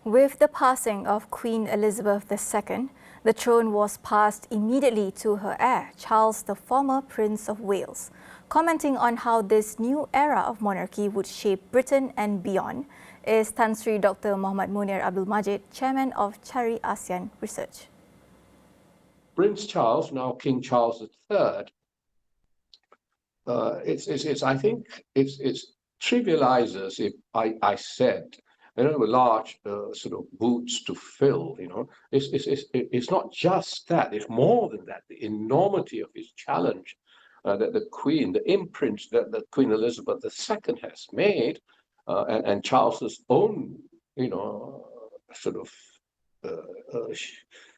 With the passing of Queen Elizabeth II, the throne was passed immediately to her heir, Charles, the former Prince of Wales. Commenting on how this new era of monarchy would shape Britain and beyond is Tan Sri Dr. Munir Abdul Majid, Chairman of CARI Asean Research. Prince Charles, now King Charles III, I think it trivializes if I said, large sort of boots to fill, it's not just that, it's more than that, the enormity of his challenge that the Queen, the imprint that Queen Elizabeth II has made, and Charles's own, sort of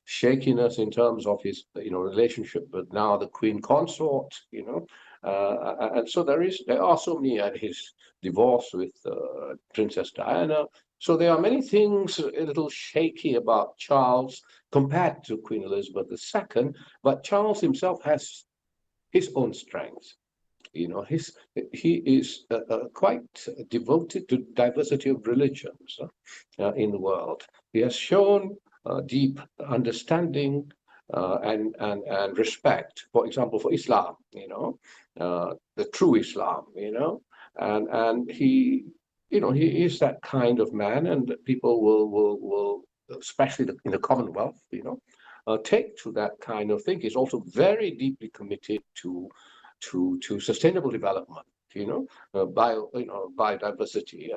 shakiness in terms of his, relationship with now the Queen consort, and so there are so many, his divorce with Princess Diana. So there are many things a little shaky about Charles compared to Queen Elizabeth II, but Charles himself has his own strengths. He is quite devoted to diversity of religions in the world. He has shown deep understanding and respect, for example, for Islam, the true Islam, and he is that kind of man, and people will especially in the Commonwealth, take to that kind of thing. He's also very deeply committed to sustainable development, biodiversity,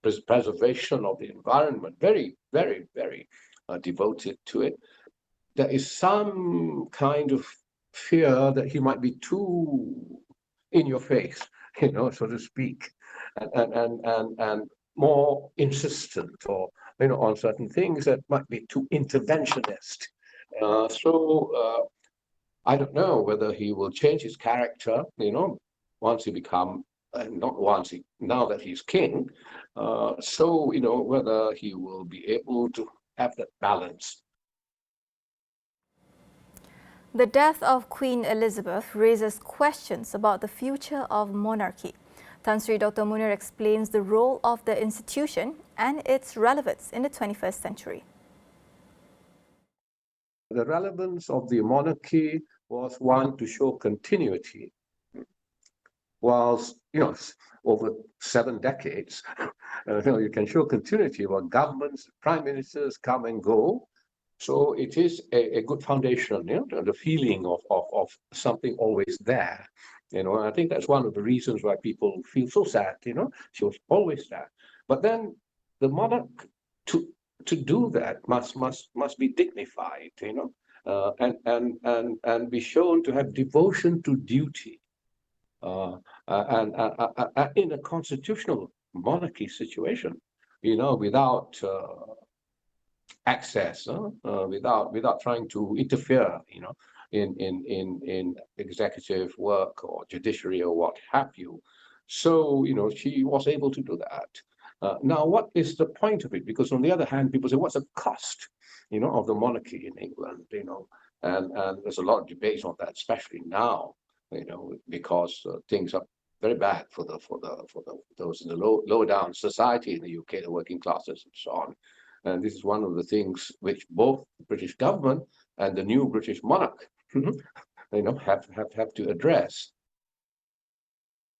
preservation of the environment, very, very, very devoted to it. There is some kind of fear that he might be too in your face, so to speak, and more insistent or, on certain things that might be too interventionist. I don't know whether he will change his character, once he become, now that he's king. Whether he will be able to have that balance. The death of Queen Elizabeth raises questions about the future of monarchy. Tan Sri Dr. Munir explains the role of the institution and its relevance in the 21st century. The relevance of the monarchy was one to show continuity. Whilst, over 7 decades, you can show continuity where governments, prime ministers come and go. So it is a good foundation, the feeling of something always there. I think that's one of the reasons why people feel so sad, she was always there. But then the monarch, to do that must be dignified, and be shown to have devotion to duty. And in a constitutional monarchy situation, without access, without trying to interfere, in executive work or judiciary or what have you. So, she was able to do that. Now, what is the point of it? Because on the other hand, people say, what's the cost, of the monarchy in England, and there's a lot of debates on that, especially now, because things are very bad for those in the lower down society in the UK, the working classes and so on. And this is one of the things which both the British government and the new British monarch, have to address.